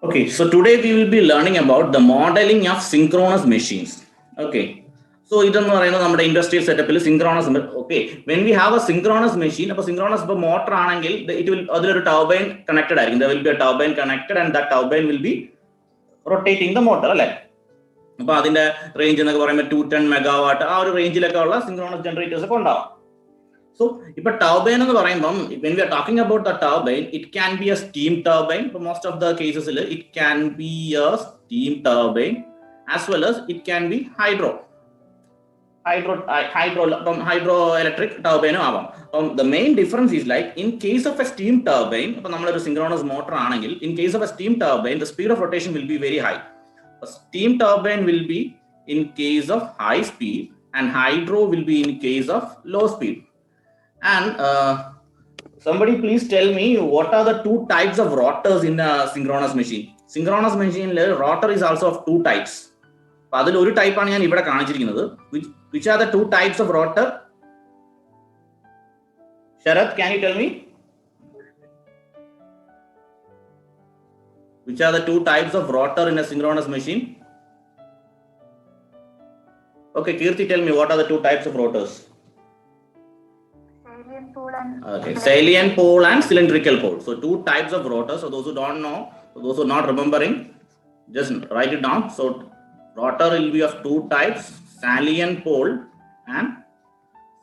Okay, so today we will be learning about the modeling of synchronous machines. Okay, so ഇതെന്ന് പറയുന്നത് നമ്മുടെ industrial സെറ്റപ്പിൽ synchronous. Okay, when we have a synchronous machine, അപ്പോൾ synchronous ഇപ്പോൾ motor ആണെങ്കിൽ it will അതിലൊരു turbine connected ആയിരിക്കും. There will be a turbine connected and that turbine will be rotating the motor അല്ലേ. അപ്പോൾ അതിന്റെ റേഞ്ച് എന്നൊക്കെ പറയുമ്പോൾ 210 മെഗാവാട്ട് ആ ഒരു റേഞ്ചിലൊക്കെ ഉള്ള സിങ്ക്രോണസ് ജനറേറ്റേഴ്സ് ഒക്കെ ഉണ്ടാവും. So, if a turbine when we are talking about the turbine, it can be a steam turbine. For most of the cases, it can be a steam turbine as well as it can be hydroelectric turbine. The main difference is like in case of a steam turbine, synchronous motor, in case of a steam turbine, the speed of rotation will be very high. A steam turbine will be in case of high speed and hydro will be in case of low speed. And somebody please tell me what are the two types of rotors in a synchronous machine. Synchronous machine rotor is also of two types. Adil oru type aanu njan ivide kaanichirikkunnathu. Which are the two types of rotor? Sharath, can you tell me? Which are the two types of rotor in a synchronous machine? Okay, Kirti, tell me what are the two types of rotors? Okay, salient pole and cylindrical pole. So two types of rotors. So those who don't know, those who are not remembering, just write it down. So rotor will be of two types: salient pole and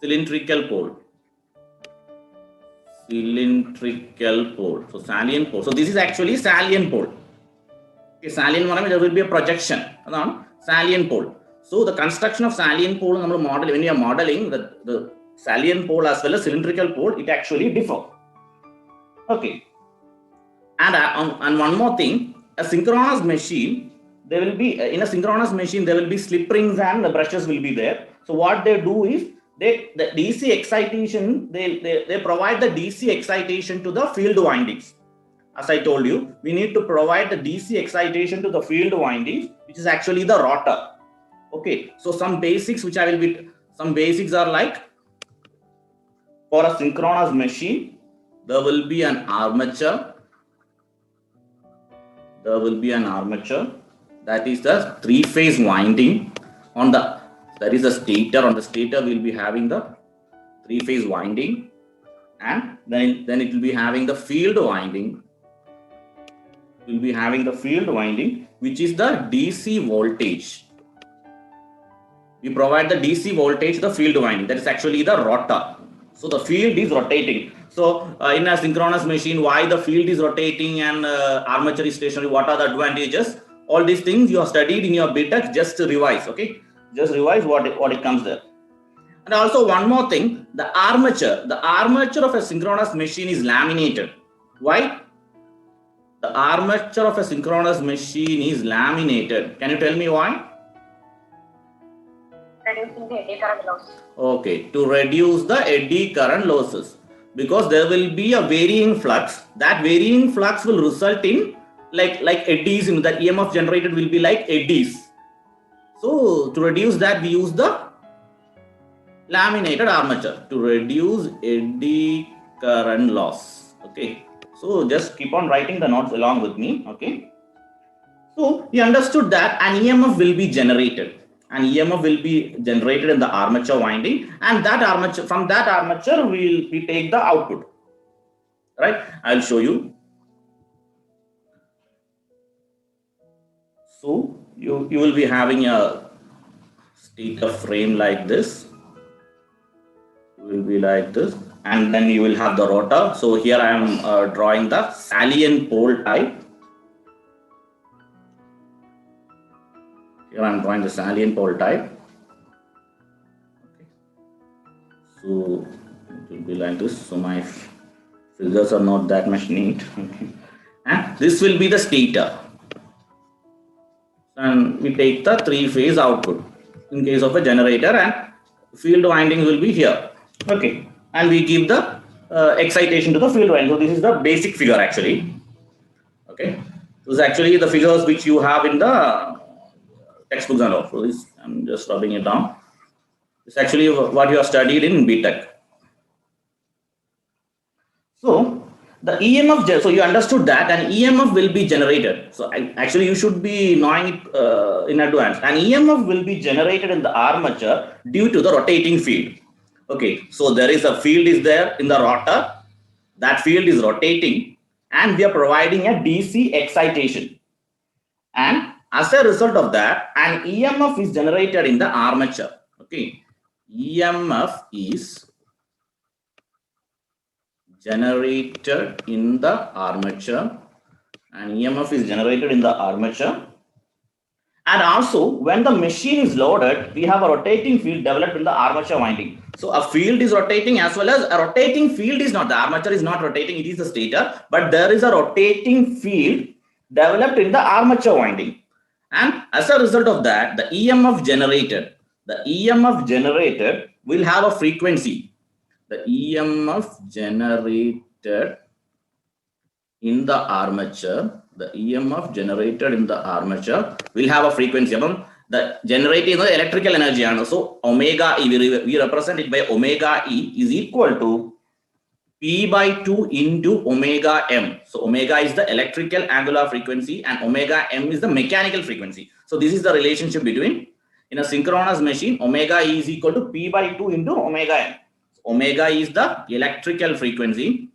cylindrical pole. Cylindrical pole. So salient pole. So this is actually salient pole. Okay, salient means there will be a projection. Salient pole. So the construction of salient pole, when you are modeling the salient pole as well as cylindrical pole, it actually differ. Okay, and one more thing, a synchronous machine, there will be in a synchronous machine there will be slip rings and the brushes will be there. So what they do is the DC excitation, they provide the DC excitation to the field windings. As I told you, we need to provide the DC excitation to the field windings, which is actually the rotor. Okay, so some basics are like, for a synchronous machine, there will be an armature. That is the three-phase winding. That is the stator. On the stator, we will be having the three-phase winding, and then it will be having the field winding. Which is the DC voltage. We provide the DC voltage to the field winding. That is actually the rotor. So the field is rotating. So in a synchronous machine, why the field is rotating and armature is stationary? What are the advantages? All these things you have studied in your BTech. Just to revise, okay? Just revise what it comes there. And also one more thing, the armature of a synchronous machine is laminated. Why? The armature of a synchronous machine is laminated. Can you tell me why? Reducing the eddy current loss. Okay, to reduce the eddy current losses, because there will be a varying flux. That varying flux will result in like eddies. In that EMF generated will be like eddies. So to reduce that, we use the laminated armature to reduce eddy current loss. Okay, so just keep on writing the notes along with me. Okay, so we understood that an EMF will be generated. An EMF will be generated in the armature winding, and from that armature we take the output. Right? I'll show you. So you will be having a stator frame like this. It will be like this, and then you will have the rotor. So here I am drawing the salient pole type. Here I am drawing the salient pole type. Okay. So it will be like this. So my figures are not that much neat. Okay. And this will be the stator. And we take the three-phase output in case of a generator, and field windings will be here. Okay. And we give the excitation to the field winding. So this is the basic figure actually. Okay. This is actually the figures which you have in the textbooks and all. So this, I'm just rubbing it down. It's actually what you have studied in BTech. So the EMF, so you understood that an EMF will be generated. So actually you should be knowing it in advance. An EMF will be generated in the armature due to the rotating field. Okay, so there is a field is there in the rotor. That field is rotating and we are providing a DC excitation. And as a result of that, an EMF is generated in the armature. Okay, EMF is generated in the armature, and EMF is generated in the armature. And also when the machine is loaded, we have a rotating field developed in the armature winding. So a field is rotating as well as a rotating field is not, the armature is not rotating, it is the stator, but there is a rotating field developed in the armature winding. And as a result of that, the EMF generated will have a frequency. The EMF generated in the armature, will have a frequency. The generating the electrical energy, and so omega E, we represent it by omega E is equal to P by 2 into omega M. So omega is the electrical angular frequency and omega M is the mechanical frequency. So this is the relationship between, in a synchronous machine, omega E is equal to P by 2 into omega M. Omega is the electrical frequency.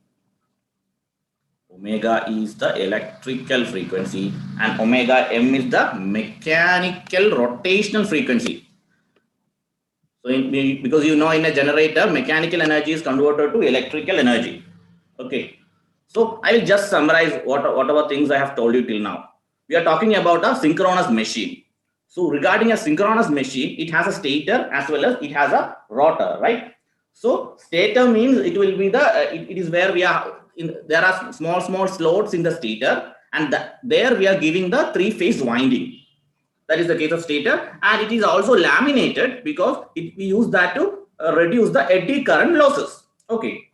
Omega is the electrical frequency and omega M is the mechanical rotational frequency. So because you know, in a generator, mechanical energy is converted to electrical energy. Okay. So I will just summarize whatever things I have told you till now. We are talking about a synchronous machine. So regarding a synchronous machine, it has a stator as well as it has a rotor, right? So stator means it will be the, it is where we are, there are small slots in the stator, and there we are giving the three-phase winding. That is the case of stator, and it is also laminated because we use that to reduce the eddy current losses. Okay,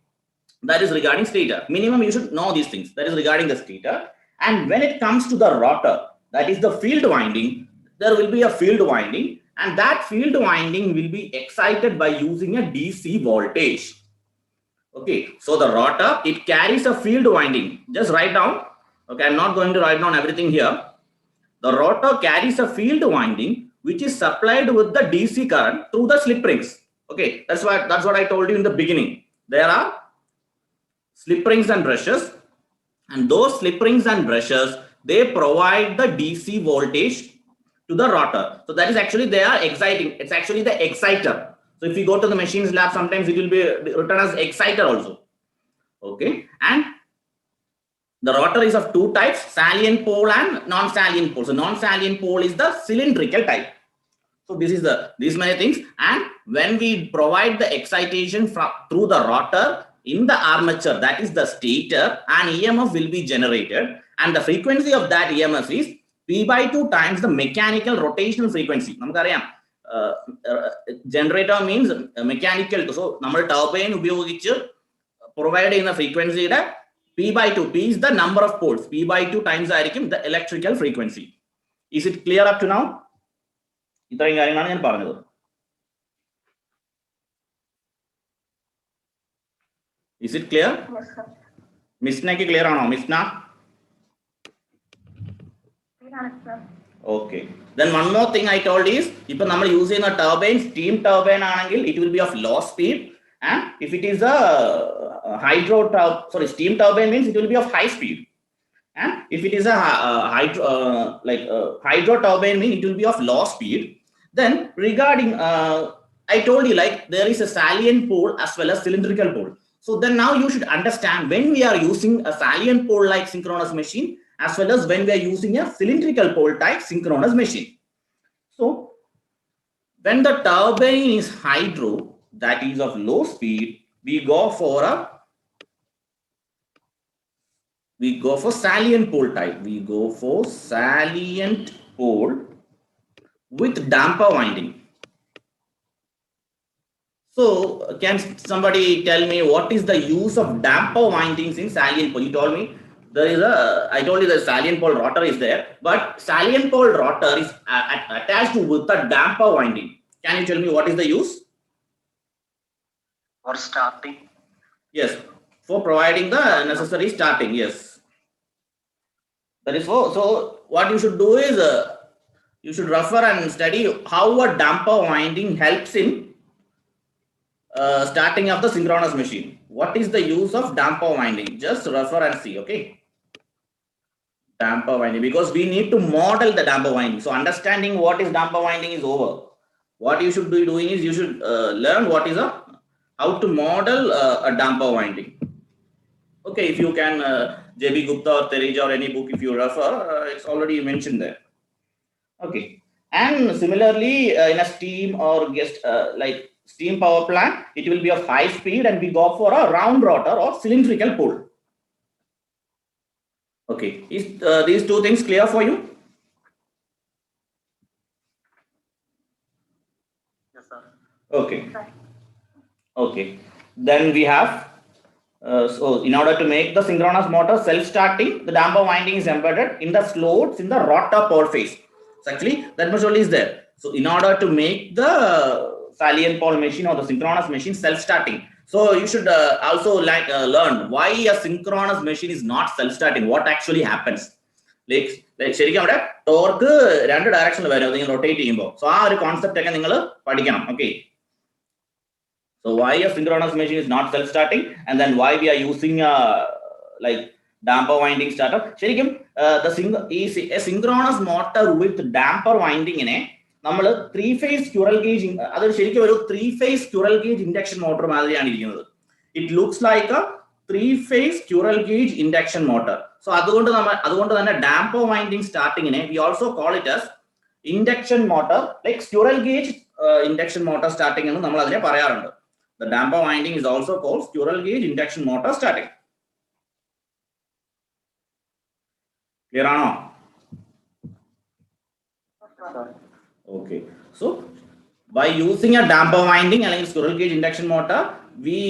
that is regarding stator. Minimum you should know these things. That is regarding the stator. And when it comes to the rotor, that is the field winding, there will be a field winding, and that field winding will be excited by using a DC voltage. Okay, so the rotor, it carries a field winding. Just write down. Okay, I'm not going to write down everything here. The rotor carries a field winding which is supplied with the DC current through the slip rings. Okay, that's what I told you in the beginning. There are slip rings and brushes, and those slip rings and brushes, they provide the DC voltage to the rotor. So that is actually, they are exciting. It's actually the exciter. So if you go to the machines lab, sometimes it will be written as exciter also. Okay, and the rotor is of two types, salient pole and non-salient pole. So non-salient pole is the cylindrical type. So this is these many things. And when we provide the excitation through the rotor in the armature, that is the stator, an EMF will be generated, and the frequency of that EMF is P by 2 times the mechanical rotational frequency. Generator means mechanical. So number turbine provide in the frequency that P by 2. P is the number of poles. P by 2 times the electrical frequency. Is it clear up to now? Is it clear? Yes, sir. Misna ki clear ano? Misna? Sir. Okay. Then one more thing I told is, if we are using a turbine, steam turbine, it will be of low speed. And if it is a steam turbine means it will be of high speed. And if it is a hydro turbine means it will be of low speed. Then regarding, I told you like there is a salient pole as well as cylindrical pole. So then now you should understand when we are using a salient pole like synchronous machine as well as when we are using a cylindrical pole type synchronous machine. So when the turbine is hydro, that is of low speed, we go for salient pole type. We go for salient pole with damper winding. So can somebody tell me what is the use of damper windings in salient pole? You told me there is I told you the salient pole rotor is there, but salient pole rotor is attached with a damper winding. Can you tell me what is the use? For starting. Yes, for providing the necessary starting. Yes, that is for. So what you should do is you should refer and study how a damper winding helps in starting of the synchronous machine. What is the use of damper winding? Just refer and see. Okay. Damper winding, because we need to model the damper winding. So understanding what is damper winding is over. What you should be doing is you should learn what is how to model a damper winding. Okay, if you can J.B. Gupta or Tereja or any book, if you refer, it's already mentioned there. Okay, and similarly in a steam or like steam power plant, it will be of high speed, and we go for a round rotor or cylindrical pole. Okay, is these two things clear for you? Yes, sir. Okay. Okay. Then we have, so in order to make the synchronous motor self-starting, the damper winding is embedded in the slots in the rotor pole face. So actually, that much only is there. So in order to make the salient pole machine or the synchronous machine self-starting, so you should also learn why a synchronous machine is not self-starting. What actually happens? ശരിക്കും അവിടെ torque രണ്ട് ഡയറക്ഷനിൽ വരും നിങ്ങൾ rotate ചെയ്യുമ്പോൾ. So ആ ഒരു concept ഒക്കെ നിങ്ങൾ പഠിക്കണം. Okay, so why a synchronous machine is not self-starting, and then why we are using like damper winding starter. ശരിക്കും a synchronous motor with damper winding നെ നമ്മൾ 3-phase squirrel cage, അത് ശരിക്കും ഒരു 3-phase squirrel cage induction motor മാതിരിയാണ് ഇരിക്കുന്നത്. It looks like a 3-phase squirrel cage induction motor. So അതുകൊണ്ട് തന്നെ damper winding starting നെ we also call it as induction motor, like squirrel cage induction motor starting എന്ന് നമ്മൾ അതിനെ പറയാറുണ്ട്. The damper winding is also called squirrel cage induction motor starting. Clear or no? Okay. So by using a damper winding and squirrel cage induction motor, we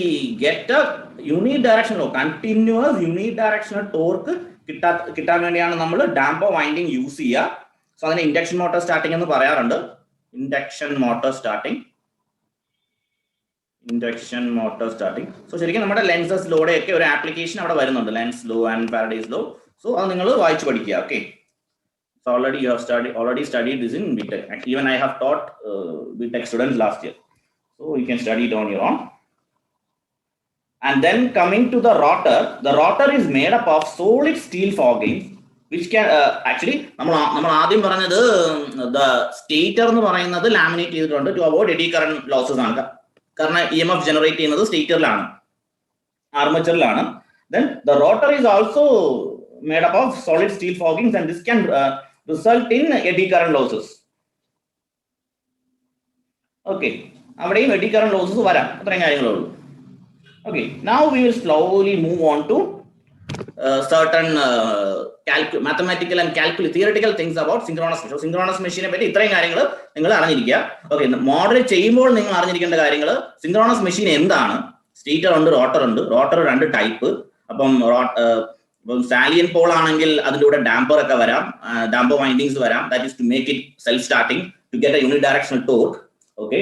get a unidirectional, continuous unidirectional torque കിട്ടാൻ വേണ്ടിയാണ് നമ്മൾ damper winding use ചെയ്യുക. So അതിനെ induction motor starting എന്ന് പറയാറുണ്ട്. Induction motor starting. So ശരിക്കും നമ്മുടെ lenses ലോയുടെ ഒക്കെ ഒരു ആപ്ലിക്കേഷൻ അവിടെ വരുന്നുണ്ട്, Lenz law and Faraday's law. So അത് നിങ്ങൾ വായിച്ചു പഠിക്കുക. Okay, so already you have studied this in BTech. Even I have taught BTech students last year, so you can study it on your own. And then coming to the rotor is made up of solid steel forgings which can actually നമ്മൾ ആദ്യം പറഞ്ഞത് the stator എന്ന് പറയുന്നത് laminate ചെയ്തിട്ടുണ്ട് to avoid eddy current losses ആണ്. കാരണം EMF generate ചെയ്യുന്നത് സ്റ്റേറ്ററിലാണ്, ആർമേച്ചറിലാണ്. Then the rotor is also made up of solid steel forgings, and this can result in eddy current losses. Okay, അവിടെയും eddy current losses വരാം. അത്രയും കാര്യങ്ങളേ ഉള്ളൂ. Okay, now we will slowly move on to certain mathematical and theoretical things about synchronous machine. So synchronous machine പറ്റി ഇത്രയും കാര്യങ്ങൾ നിങ്ങൾ അറിഞ്ഞിരിക്കുക. Okay, model ചെയ്യുമ്പോൾ നിങ്ങൾ അറിഞ്ഞിരിക്കേണ്ട കാര്യങ്ങൾ, സിങ്ക്രോണസ് മെഷീൻ എന്താണ്, സ്റ്റേറ്റർ ഉണ്ട്, റോട്ടർ ഉണ്ട്. റോട്ടർ രണ്ട് ടൈപ്പ്. അപ്പം സാലിയൻ പോൾ ആണെങ്കിൽ അതിൻ്റെ കൂടെ ഡാംപർ ഒക്കെ വരാം, ഡാംപർ വൈൻഡിങ്സ് വരാം. That is to make it self starting to get a unidirectional torque. Okay,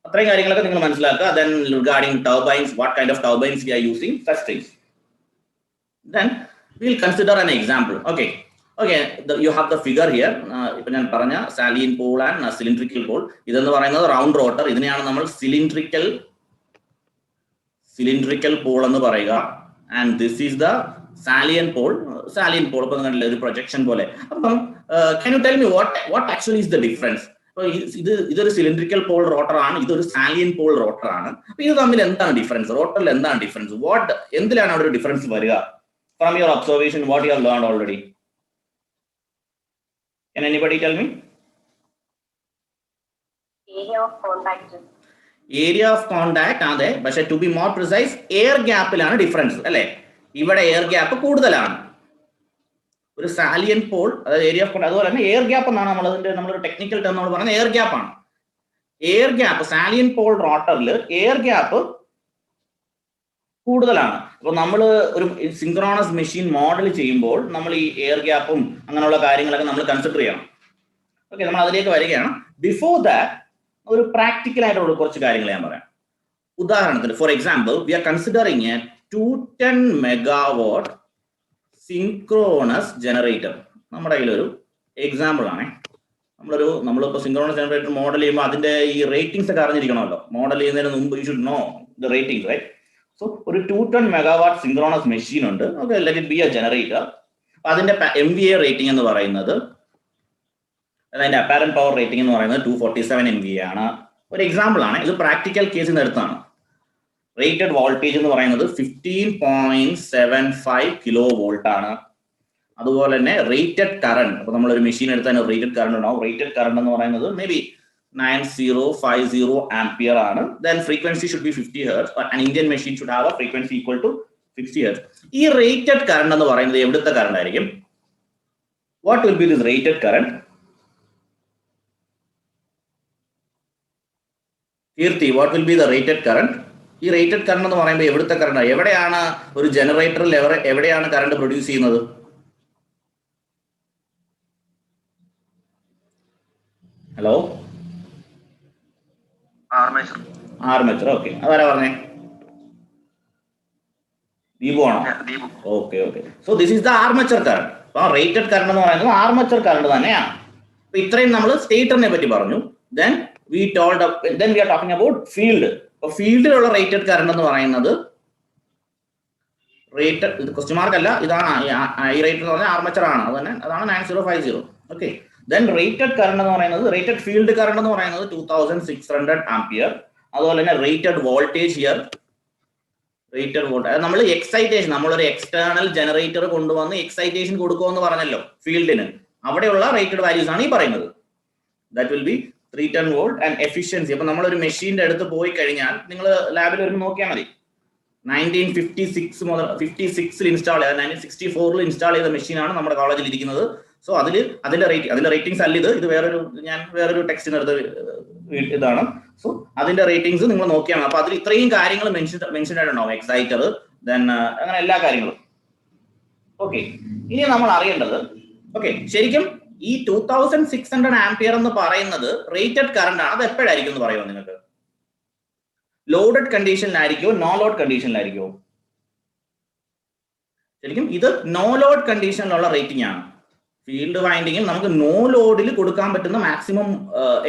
അത്രയും കാര്യങ്ങളൊക്കെ നിങ്ങൾ മനസ്സിലാക്കുക. Then regarding turbines, what kind of turbines we are using, such things. Then we will consider an example. Okay, you have the figure here. ഇപ്പൊ ഞാൻ പറഞ്ഞ salient pole and cylindrical pole. ഇതെന്ന് പറയുന്നത് round rotor. ഇതിനെയാണ് നമ്മൾ cylindrical pole എന്ന് പറയുക. And this is the salient pole. ഇപ്പൊ നിങ്ങളുടെ ഒരു പ്രൊജക്ഷൻ പോലെ. അപ്പം can you tell me what actually is the difference? ഇതൊരു സിലിണ്ട്രിക്കൽ പോൾ റോട്ടർ ആണ്, ഇതൊരു സാലിയൻ പോൾ റോട്ടർ ആണ്. അപ്പൊ ഇത് തമ്മിൽ എന്താണ് ഡിഫറൻസ്? റോട്ടറിൽ എന്താണ് ഡിഫറൻസ്? എന്തിലാണ് അവിടെ ഒരു ഡിഫറൻസ് വരിക? From your observation, what you have learned already? Can anybody tell me? Area of contact അതെ, പക്ഷെ to be more precise, air ഗ്യാപ്പിലാണ് ഡിഫറൻസ് അല്ലെ? ഇവിടെ എയർ ഗ്യാപ്പ് കൂടുതലാണ്. ഒരു സാലിയൻ പോൾ, അതായത് ഏരിയ ഓഫ് കോണ്ടാക്ട്, അതുപോലെ തന്നെ എയർ ഗ്യാപ്പ് എന്നാണ് നമ്മളൊരു ടെക്നിക്കൽ ടേം നമ്മൾ പറയുന്നത് എയർ ഗ്യാപ്പ് ആണ്. എയർ ഗ്യാപ്പ് സാലിയൻ പോൾ റോട്ടറിൽ എയർ ഗ്യാപ്പ് കൂടുതലാണ്. അപ്പൊ നമ്മൾ ഒരു സിങ്ക്രോണസ് മെഷീൻ മോഡൽ ചെയ്യുമ്പോൾ നമ്മൾ ഈ എയർ ഗ്യാപ്പും അങ്ങനെയുള്ള കാര്യങ്ങളൊക്കെ നമ്മൾ കൺസിഡർ ചെയ്യണം. ഓക്കെ, നമ്മൾ അതിലേക്ക് വരികയാണ്. ബിഫോർ ദാറ്റ് ഒരു പ്രാക്ടിക്കൽ ആയിട്ടുള്ള കുറച്ച് കാര്യങ്ങൾ ഞാൻ പറയാം. ഉദാഹരണത്തിന്, for example, we are considering a 210 megawatt synchronous generator. നമ്മുടെ കയ്യിലൊരു എക്സാമ്പിൾ ആണ്. നമ്മളിപ്പോൾ സിങ്ക്രോണസ് ജനറേറ്റർ മോഡൽ ചെയ്യുമ്പോൾ അതിന്റെ ഈ റേറ്റിംഗ്സ് ഒക്കെ അറിഞ്ഞിരിക്കണമല്ലോ. മോഡൽ ചെയ്യുന്നതിന് മുമ്പ് you should know the ratings, right? So ഒരു 210 മെഗാവാട്ട് സിങ്ക്രോണസ് മെഷീൻ ഉണ്ട്. Okay, let it be a generator. അതിന്റെ MVA റേറ്റിംഗ് എന്ന് പറയുന്നത്, അതിന്റെ അപ്പാരന്റ് പവർ റേറ്റിംഗ് എന്ന് പറയുന്നത് 247 MVA ആണ്. ഒരു എക്സാമ്പിൾ ആണ് ഇത്, പ്രാക്ടിക്കൽ കേസിന് അടുത്താണ്. റേറ്റഡ് വോൾട്ടേജ് എന്ന് പറയുന്നത് 15.75 കിലോ വോൾട്ട് ആണ്. അതുപോലെ തന്നെ റേറ്റഡ് കറണ്ട്, അപ്പൊ നമ്മളൊരു മെഷീൻ എടുത്താൽ റേറ്റഡ് കറണ്ട് ഉണ്ടാവും. റേറ്റഡ് കറണ്ട് എന്ന് പറയുന്നത് മേ ബി 9050 ആംപിയർ ആണ്. Then frequency should be 50 hertz. An Indian machine should have a frequency equal to 60 hertz. ഈ റേറ്റഡ് കറണ്ട് എന്ന് പറയുന്നത് എവിടുത്തെ കറണ്ട് ആയിരിക്കും? What will be this rated current? Keerthi, what will be the rated current? ഈ rated current എന്ന് പറയുമ്പോൾ എവിടുത്തെ current? എവിടെയാണ് ഒരു ജനറേറ്ററിൽ എവിടെയാണ് കറണ്ട് പ്രൊഡ്യൂസ് ചെയ്യുന്നത്? Hello, armature. ഓക്കെ, അതാരാ പറഞ്ഞേ? ദീപു ആണോ? Okay. So this is the armature current. അപ്പൊ റേറ്റഡ് കറണ്ട് എന്ന് പറയുന്നത് ആർമേച്ചർ കറണ്ട് തന്നെയാണ്. അപ്പൊ ഇത്രയും നമ്മൾ സ്റ്റേറ്ററിനെ പറ്റി പറഞ്ഞു. Then we are talking about field. അപ്പൊ ഫീൽഡിലുള്ള റേറ്റഡ് കറണ്ട് എന്ന് പറയുന്നത് റേറ്റഡ് ക്വസ്റ്റ്യൻ മാർക്ക് അല്ല, ഇതാണ് ഈ റേറ്റ് എന്ന് പറഞ്ഞാൽ ആർമേച്ചർ ആണ്. അതാണ് 9050. ഓക്കെ, ദെൻ റേറ്റഡ് കറണ്ട് എന്ന് പറയുന്നത്, റേറ്റഡ് ഫീൽഡ് കറണ്ട് എന്ന് പറയുന്നത് 2600 ആംപിയർ. അതുപോലെ തന്നെ rated voltage here, rated voltage നമ്മൾ എക്സൈറ്റേഷൻ, നമ്മളൊരു എക്സ്റ്റേണൽ ജനറേറ്റർ കൊണ്ടുവന്ന് എക്സൈറ്റേഷൻ കൊടുക്കുമെന്ന് പറഞ്ഞല്ലോ ഫീൽഡിന്, അവിടെയുള്ള റേറ്റഡ് വാല്യൂസ് ആണ് ഈ പറയുന്നത്. That will be 310 volt and efficiency. അപ്പൊ നമ്മളൊരു മെഷീന്റെ അടുത്ത് പോയി കഴിഞ്ഞാൽ നിങ്ങൾ ലാബിൽ വരുമ്പോൾ നോക്കിയാൽ മതി. 1956 മുതൽ 56ൽ ഇൻസ്റ്റാൾ ചെയ്ത 1964ൽ ഇൻസ്റ്റാൾ ചെയ്ത മെഷീനാണ് നമ്മുടെ കോളേജിൽ ഇരിക്കുന്നത്. സോ അതിന്റെ റേറ്റിംഗ്സ് അല്ല ഇത് ഞാൻ വേറൊരു ടെക്സ്റ്റിനെടുത്ത് ഇതാണ്. സോ അതിന്റെ റേറ്റിംഗ്സ് നിങ്ങൾ നോക്കിയാൽ മതി. അപ്പൊ അതിൽ ഇത്രയും കാര്യങ്ങൾ മെൻഷൻ ആയിട്ടുണ്ടാവും, എക്സൈറ്റർ, ദെൻ അങ്ങനെ എല്ലാ കാര്യങ്ങളും. ഓക്കെ, ഇനി നമ്മൾ അറിയേണ്ടത്, ഓക്കെ, ശരിക്കും ഈ 2600 ആംപിയർ എന്ന് പറയുന്നത് റേറ്റഡ് കറണ്ട് ആണ്. അത് എപ്പോഴായിരിക്കും എന്ന് പറയുമോ നിങ്ങൾക്ക്? ലോഡഡ് കണ്ടീഷനിലായിരിക്കോ നോ ലോഡ് കണ്ടീഷനിലായിരിക്കോ? ശരിക്കും ഇത് നോ ലോഡ് കണ്ടീഷനിലുള്ള റേറ്റിംഗ് ആണ്. ഫീൽഡ് വൈൻഡിങ്ങിൽ നമുക്ക് നോ ലോഡിൽ കൊടുക്കാൻ പറ്റുന്ന മാക്സിമം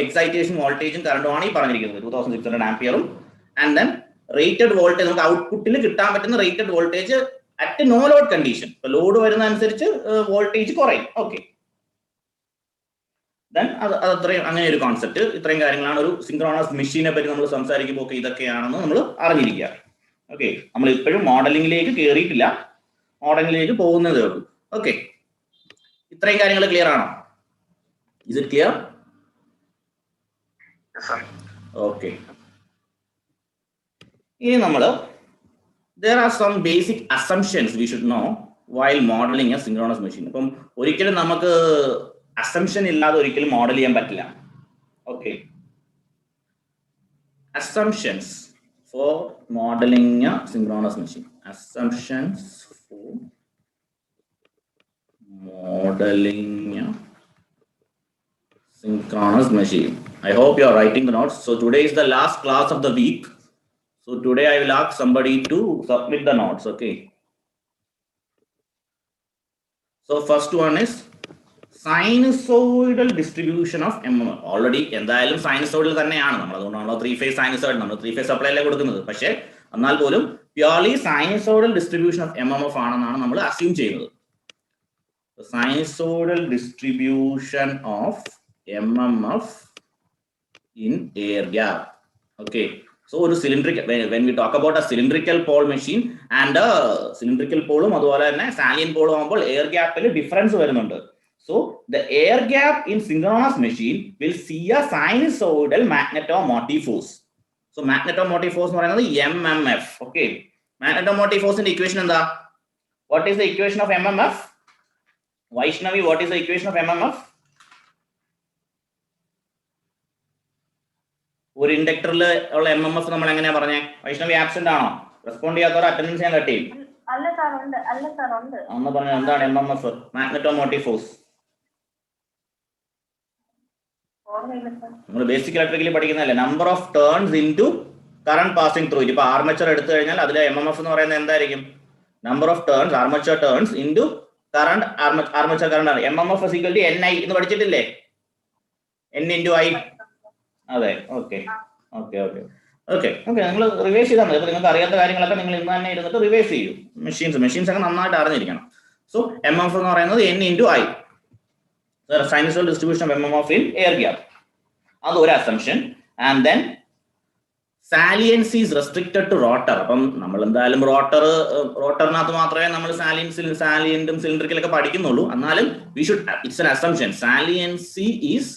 എക്സൈറ്റേഷൻ വോൾട്ടേജും കറണ്ടുമാണ് ഈ പറഞ്ഞിരിക്കുന്നത്, 2600 ആംപിയറും. ആൻഡ് ദെൻ റേറ്റഡ് വോൾട്ടേജ്, നമുക്ക് ഔട്ട്പുട്ടിൽ കിട്ടാൻ പറ്റുന്ന rated voltage at no load condition. ഇപ്പൊ ലോഡ് വരുന്ന അനുസരിച്ച് വോൾട്ടേജ് കുറയും. ഓക്കെ, ദെൻ അത് അത്രയും അങ്ങനെ ഒരു കോൺസെപ്റ്റ്. ഇത്രയും കാര്യങ്ങളാണ് ഒരു സിങ്ക്രോണസ് മെഷീനെ പറ്റി നമ്മൾ സംസാരിക്കുമ്പോൾ ഒക്കെ ഇതൊക്കെയാണെന്ന് നമ്മൾ അറിഞ്ഞിരിക്കുക. ഓക്കെ, നമ്മൾ ഇപ്പോഴും മോഡലിംഗിലേക്ക് കയറിയിട്ടില്ല, മോഡലിംഗിലേക്ക് പോകുന്നതേ ഉള്ളൂ. ഓക്കെ, ഇത്രയും കാര്യങ്ങൾ ക്ലിയർ ആണോ? Is it clear? ഓക്കെ, ഇനി നമ്മൾ there are some basic assumptions we should know while modeling a synchronous machine. അപ്പം ഒരിക്കലും നമുക്ക് അസംഷൻ ഇല്ലാതെ ഒരിക്കലും മോഡൽ ചെയ്യാൻ പറ്റില്ല. Okay, assumptions for modelling a synchronous machine. Assumptions for modelling a synchronous machine. I hope you are writing the notes. So today is the last class of the week. So today I will ask somebody to submit the notes. Okay. So first one is sinusoidal distribution of MMF. Already എന്തായാലും sinusoidal തന്നെയാണ് നമ്മൾ, അതുകൊണ്ടാണല്ലോ 3-phase sinusoid, നമ്മൾ 3-phase supply അല്ലേ കൊടുക്കുന്നത്. പക്ഷേ എന്നാൽ പോലും purely sinusoidal distribution of MMF ആണെന്നാണ് നമ്മൾ അസ്യൂം ചെയ്യുന്നത്. Sinusoidal distribution of MMF in air gap. Okay. So ഒരു cylindrical, when we talk about a cylindrical pole machine and a cylindrical pole അതുപോലെ തന്നെ salient pole ആകുമ്പോൾ എയർ ഗ്യാപ്പിൽ difference വരുന്നുണ്ട്. So the air gap in synchronous machine will see a sinusoidal magnetomotive force. So magnetomotive force എന്ന് പറയുന്നത് MMF. Okay, magnetomotive force ന്റെ equation എന്താ? What is the equation of MMF? Vaishnavi, what is the equation of MMF? ഒരു ഇൻഡക്ടറിൽ ഉള്ള MMF നമ്മൾ എങ്ങനെയാ പറഞ്ഞേ? വൈഷ്ണവി ആബ്സെന്റ് ആണോ? റെസ്പോണ്ട് ചെയ്യാത്തവർ അറ്റൻഡൻസ് ഞാൻ കട്ട് ചെയ്യും. ഒന്ന് പറഞ്ഞു എന്താണ് MMF? Magnetomotive force. നമ്മൾ ബേസിക് ഇലക്ട്രിക്കലി പഠിക്കുന്നതല്ലേ, number of turns into current passing through. ഇപ്പൊ ആർമേച്ചർ എടുത്തു കഴിഞ്ഞാൽ അതിലെ MMF എന്ന് പറയുന്നത് എന്തായിരിക്കും? Number of turns, armature turns into current, armature current ആണ്. MMF ഈക്വൽ ടു NI എന്ന് പഠിച്ചിട്ടില്ലേ? N × I. അതെ, okay okay okay okay okay. നിങ്ങൾ റിവൈസ് ചെയ്താൽ മതി. അപ്പൊ നിങ്ങൾക്ക് അറിയാത്ത കാര്യങ്ങളൊക്കെ നിങ്ങൾ ഇന്ന് തന്നെ ഇരുന്നിട്ട് റിവൈസ് ചെയ്യൂ. മെഷീൻസ് ഒക്കെ നന്നായിട്ട് അറിഞ്ഞിരിക്കണം. സോ MMF എന്ന് പറയുന്നത് N × I, sinusoidal distribution of MMF in air gap. അത് ഒരു assumption. And then saliency is restricted to rotor. അപ്പം നമ്മൾ എന്തായാലും റോട്ടറിനകത്ത് മാത്രമേ നമ്മൾ സാലിയന്റും സിലിണ്ടറിക്കലൊക്കെ പഠിക്കുന്നുള്ളൂ. എന്നാലും it's an assumption. Saliency is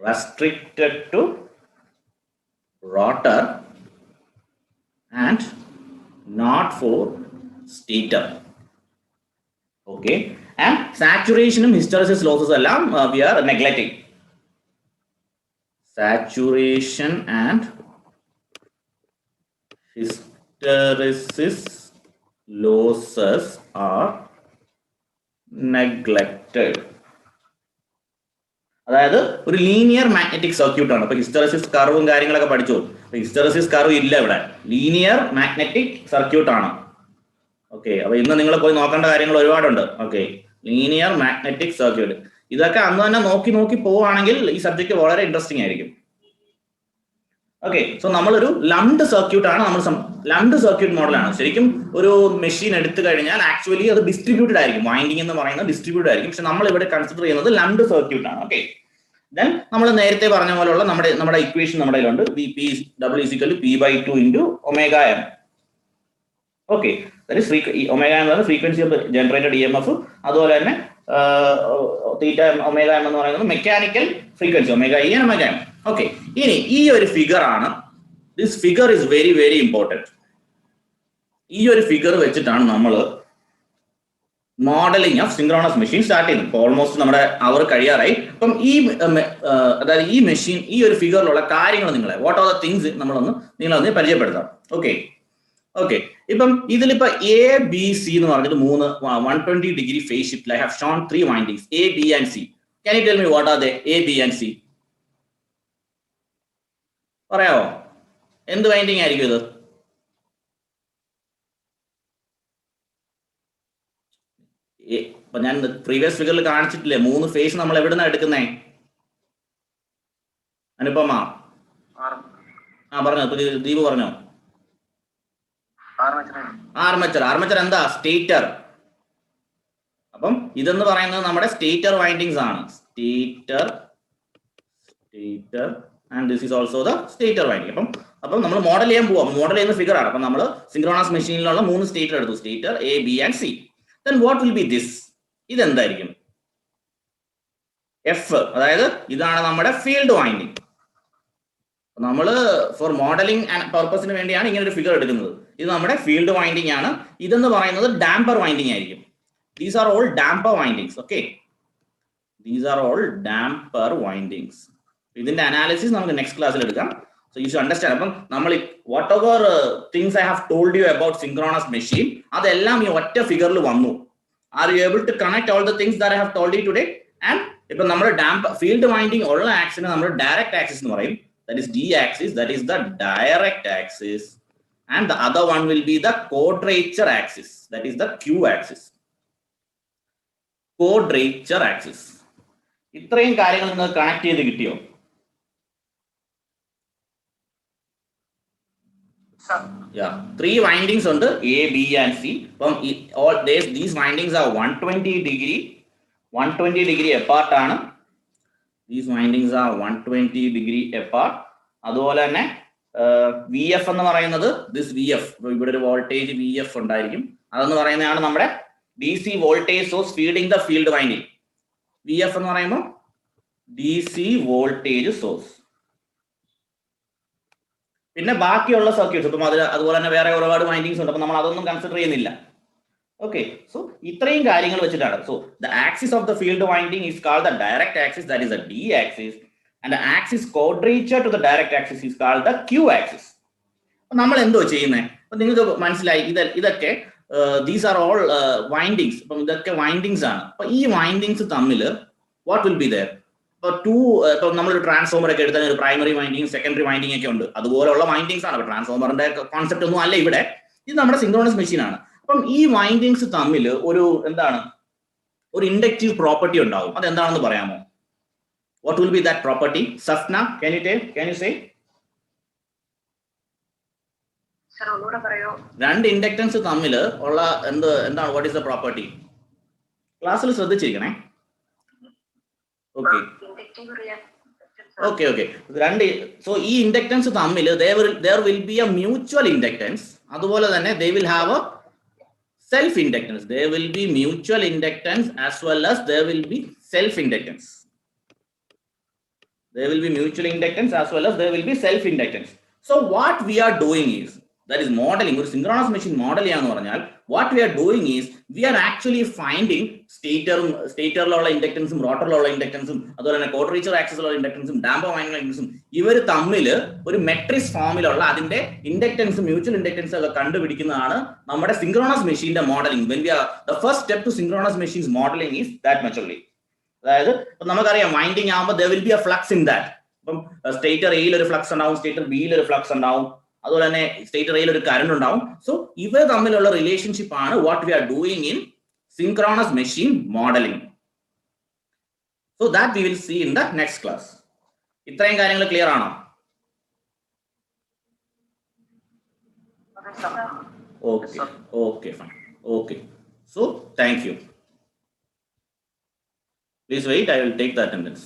restricted to rotor and not for stator. Okay, and saturation and hysteresis losses allam we are neglecting. Saturation and hysteresis losses are neglected. അതായത് ഒരു ലീനിയർ മാഗ്നറ്റിക് സർക്യൂട്ട് ആണ്. ഇപ്പൊ hysteresis കർവും കാര്യങ്ങളൊക്കെ പഠിച്ചു. Hysteresis curve ഇല്ല ഇവിടെ, linear magnetic circuit ആണ്. Okay, അപ്പൊ ഇന്ന് നിങ്ങൾ പോയി നോക്കേണ്ട കാര്യങ്ങൾ ഒരുപാടുണ്ട്. ഓക്കെ, ലീനിയർ മാഗ്നറ്റിക് സർക്യൂട്ട്, ഇതൊക്കെ അന്ന് തന്നെ നോക്കി പോവുകയാണെങ്കിൽ ഈ സബ്ജക്ട് വളരെ ഇൻട്രസ്റ്റിംഗ് ആയിരിക്കും. ഓക്കെ, സോ നമ്മളൊരു ലംഡ് സർക്യൂട്ട് ആണ്, ലംഡ് സർക്യൂട്ട് മോഡലാണ്. ശരിക്കും ഒരു മെഷീൻ എടുത്തു കഴിഞ്ഞാൽ ആക്ച്വലി അത് ഡിസ്ട്രിബ്യൂട്ടഡ് ആയിരിക്കും. വൈൻഡിങ് എന്ന് പറയുന്നത് ഡിസ്ട്രിബ്യൂട്ടഡ് ആയിരിക്കും. പക്ഷെ നമ്മൾ ഇവിടെ കൺസിഡർ ചെയ്യുന്നത് ലംഡ് സർക്യൂട്ട് ആണ്. ഓക്കെ, ദെൻ നമ്മൾ നേരത്തെ പറഞ്ഞ പോലെയുള്ള നമ്മുടെ ഇക്വേഷൻ നമ്മുടെ കയ്യിലുണ്ട്. W = P/2 × ωm. Okay, omega എന്ന് പറയുന്നത് ഫ്രീക്വൻസി ഓഫ് ജനറേറ്റഡ് EMF. അതുപോലെ തന്നെ തീറ്റ ഒമേഗ എം എന്ന് പറയുന്നത് mechanical frequency ωE and ωm. Okay, ഇനി ഈ ഒരു ഫിഗർ ആണ്. This figure is very very important. ഈ ഒരു ഫിഗർ വെച്ചിട്ടാണ് നമ്മൾ modelling of synchronous machine start ചെയ്യുന്നത്. ഓൾമോസ്റ്റ് നമ്മുടെ അവർ കഴിയാറായി. അപ്പം അതായത് ഈ മെഷീൻ, ഈ ഒരു ഫിഗറിലുള്ള കാര്യങ്ങൾ നിങ്ങളെ വാട്ട് ആർ ദ തിങ്സ് നിങ്ങളൊന്ന് പരിചയപ്പെടുത്താം. ഓക്കെ, ഇപ്പം ഇതിലിപ്പോ ABC എന്ന് പറഞ്ഞിട്ട് 120 degree phase shift. I have shown 3 windings A, B and C. Can you tell me what are they? A, B and C. പറയാവോ? എന്ത് വൈൻഡിങ് ആയിരിക്കും ഇത്? ഇപ്പൊ ഞാൻ പ്രീവിയസ് ഫിഗറിൽ കാണിച്ചിട്ടില്ലേ 3 ഫേസ് നമ്മൾ എവിടുന്നാ എടുക്കുന്നേ? അനുപമ പറഞ്ഞോ, ദീപ് പറഞ്ഞോ. ആർമേച്ചർ എന്താ? സ്റ്റേറ്റർ. അപ്പം ഇതെന്ന് പറയുന്നത് നമ്മുടെ സ്റ്റേറ്റർ വൈൻഡിങ്സ് ആണ്. Stator and this is also the stator winding. അപ്പം നമ്മൾ മോഡൽ ചെയ്യാൻ പോവാം. മോഡൽ ചെയ്യുന്ന ഫിഗർ ആണ്. അപ്പം നമ്മൾ സിങ്ക്രോണസ് മെഷീനിലുള്ള 3 സ്റ്റേറ്റർ എടുത്തു. Stator A, B and C. Then what will be this? ഇതെന്തായിരിക്കും? F. അതായത് ഇതാണ് നമ്മുടെ ഫീൽഡ് വൈൻഡിങ്. നമ്മൾ ഫോർ മോഡലിംഗ് പർപ്പസിന് വേണ്ടിയാണ് ഇങ്ങനെ ഒരു ഫിഗർ എടുക്കുന്നത്. ഇത് നമ്മുടെ ഫീൽഡ് വൈൻഡിങ് ആണ്. ഇതെന്ന് പറയുന്നത് ഡാംപർ വൈൻഡിങ് ആയിരിക്കും. These are all damper windings. Okay, these are all damper windings. ഇതിന്റെ അനാലിസിസ് നമുക്ക് നെക്സ്റ്റ് ക്ലാസ്സിൽ എടുക്കാം. So you should understand. അപ്പം നമ്മൾ whatever things I have told you about synchronous machine, അതെല്ലാം ഈ ഒറ്റ ഫിഗറിൽ വന്നു. Are you able to connect all the things that I have told you today? And ഇപ്പൊ നമ്മുടെ ഫീൽഡ് വൈൻഡിങ് ഉള്ള ആക്സിനെ നമ്മൾ ഡയറക്റ്റ് ആക്സിസ് എന്ന് പറയും. That is D axis. That is the direct axis. And the other one will be the quadrature axis. That is the Q axis. Quadrature axis. ഇത്രയും കാര്യങ്ങൾ നിങ്ങൾക്ക് connect ചെയ്ത് കിട്ടിയോ? Yeah, 3 windings ഉണ്ട് A, B and C. From all these windings are 120 degree apart ആണ്. These windings are 120 degree apart. അതുപോലെ തന്നെ VF എന്ന് പറയുന്നത് ദിസ് VF, ഇവിടെ ഒരു വോൾട്ടേജ് VF ഉണ്ടായിരിക്കും. അതെന്ന് പറയുന്നതാണ് നമ്മുടെ DC voltage source feeding the field winding. VF എന്ന് പറയുമ്പോൾ DC വോൾട്ടേജ് സോഴ്സ്. പിന്നെ ബാക്കിയുള്ള സർക്യൂട്ട്സ് ഇപ്പം അതുപോലെ തന്നെ വേറെ ഒരുപാട് വൈൻഡിങ്സ് ഉണ്ട്. അപ്പം നമ്മൾ അതൊന്നും കൺസിഡർ ചെയ്യുന്നില്ല. ഓക്കെ, സോ ഇത്രയും കാര്യങ്ങൾ വെച്ചിട്ടാണ്. So the axis of the field winding is called the direct axis, that is the D axis, and the axis quadrature to the direct axis is called the Q axis. അപ്പം നമ്മൾ എന്തോ ചെയ്യുന്നത്? അപ്പം നിങ്ങൾക്ക് മനസ്സിലായി ഇതൊക്കെ ദീസ് ആർ ഓൾ വൈൻഡിങ്സ്. അപ്പം ഇതൊക്കെ വൈൻഡിങ്സ് ആണ്. അപ്പം ഈ വൈൻഡിങ്സ് തമ്മിൽ വാട്ട് വിൽ ബി ദെയർ? ഇപ്പൊ നമ്മളൊരു ട്രാൻസ്ഫോമർ ഒക്കെ എടുത്താൽ ഒരു പ്രൈമറി വൈൻഡിങ് സെക്കൻഡറി വൈൻഡിങ് ഒക്കെ ഉണ്ട്. അതുപോലുള്ള വൈൻഡിങ്സ് ആണ്. ട്രാൻസ്ഫോമറിന്റെ കോൺസെപ്റ്റ് ഒന്നും അല്ല ഇവിടെ. ഇത് നമ്മുടെ സിങ്ക്രോണസ് മെഷീൻ ആണ്. അപ്പം ഈ വൈൻഡിങ്സ് തമ്മിൽ ഒരു ഒരു ഇൻഡക്റ്റീവ് പ്രോപ്പർട്ടി ഉണ്ടാവും. അതെന്താണെന്ന് പറയാമോ? What will be that property? Safna, can you say? Sir ഒന്നുകൂടെ പറയോ? രണ്ട് ഇൻഡക്റ്റൻസ് തമ്മിൽ ഉള്ള എന്താണ് വാട്ട് ഈസ് ദ പ്രോപ്പർട്ടി? ക്ലാസ്സിൽ ശ്രദ്ധിച്ചിരിക്കണേ. ഓക്കെ. സോ ഈ ഇൻഡക്റ്റൻസ് തമ്മിൽ there will be a mutual inductance. അതുപോലെ തന്നെ they will have a self inductance. There will be mutual inductance as well as there will be self inductance. There will be mutual inductance as well as there will be self inductance. So what we are doing is, that is modeling, or synchronous machine model ചെയ്യാന്ന് പറഞ്ഞാൽ what we are doing is we are actually finding സ്റ്റേറ്ററിലുള്ള ഇൻഡക്റ്റൻസും റോട്ടറിലുള്ള ഇൻഡക്റ്റൻസും അതുപോലെ തന്നെ quadrature ആക്സിസിലുള്ള ഇൻഡക്റ്റൻസും damper winding ഇൻഡക്റ്റൻസും ഇവർ തമ്മിൽ ഒരു matrix ഫോമിലുള്ള അതിന്റെ ഇൻഡക്റ്റൻസും mutual ഇൻഡക്റ്റൻസും ഒക്കെ കണ്ടുപിടിക്കുന്നതാണ് നമ്മുടെ സിങ്ക്രോണസ് മെഷീന്റെ modelling. when we are the first step to synchronous machines modeling is that much only. അതായത് നമുക്കറിയാം വൈൻഡിങ് ആകുമ്പോൾ there will be a flux in that. ഇപ്പം സ്റ്റേറ്റർ എയിൽ ഒരു ഫ്ലക്സ് ഉണ്ടാവും, സ്റ്റേറ്റർ ബിയിൽ ഒരു ഫ്ലക്സ് ഉണ്ടാവും, അതുപോലെ തന്നെ സ്റ്റേറ്റർ എയിൽ ഒരു കറണ്ട് ഉണ്ടാവും. സോ ഇവ തമ്മിലുള്ള റിലേഷൻഷിപ്പ് ആണ് what we are doing in synchronous machine modelling. So that we will see in the next class. ഇത്രയും കാര്യങ്ങൾ ക്ലിയർ ആണോ? Okay, fine. Okay. So thank you. Please wait, I will take the attendance.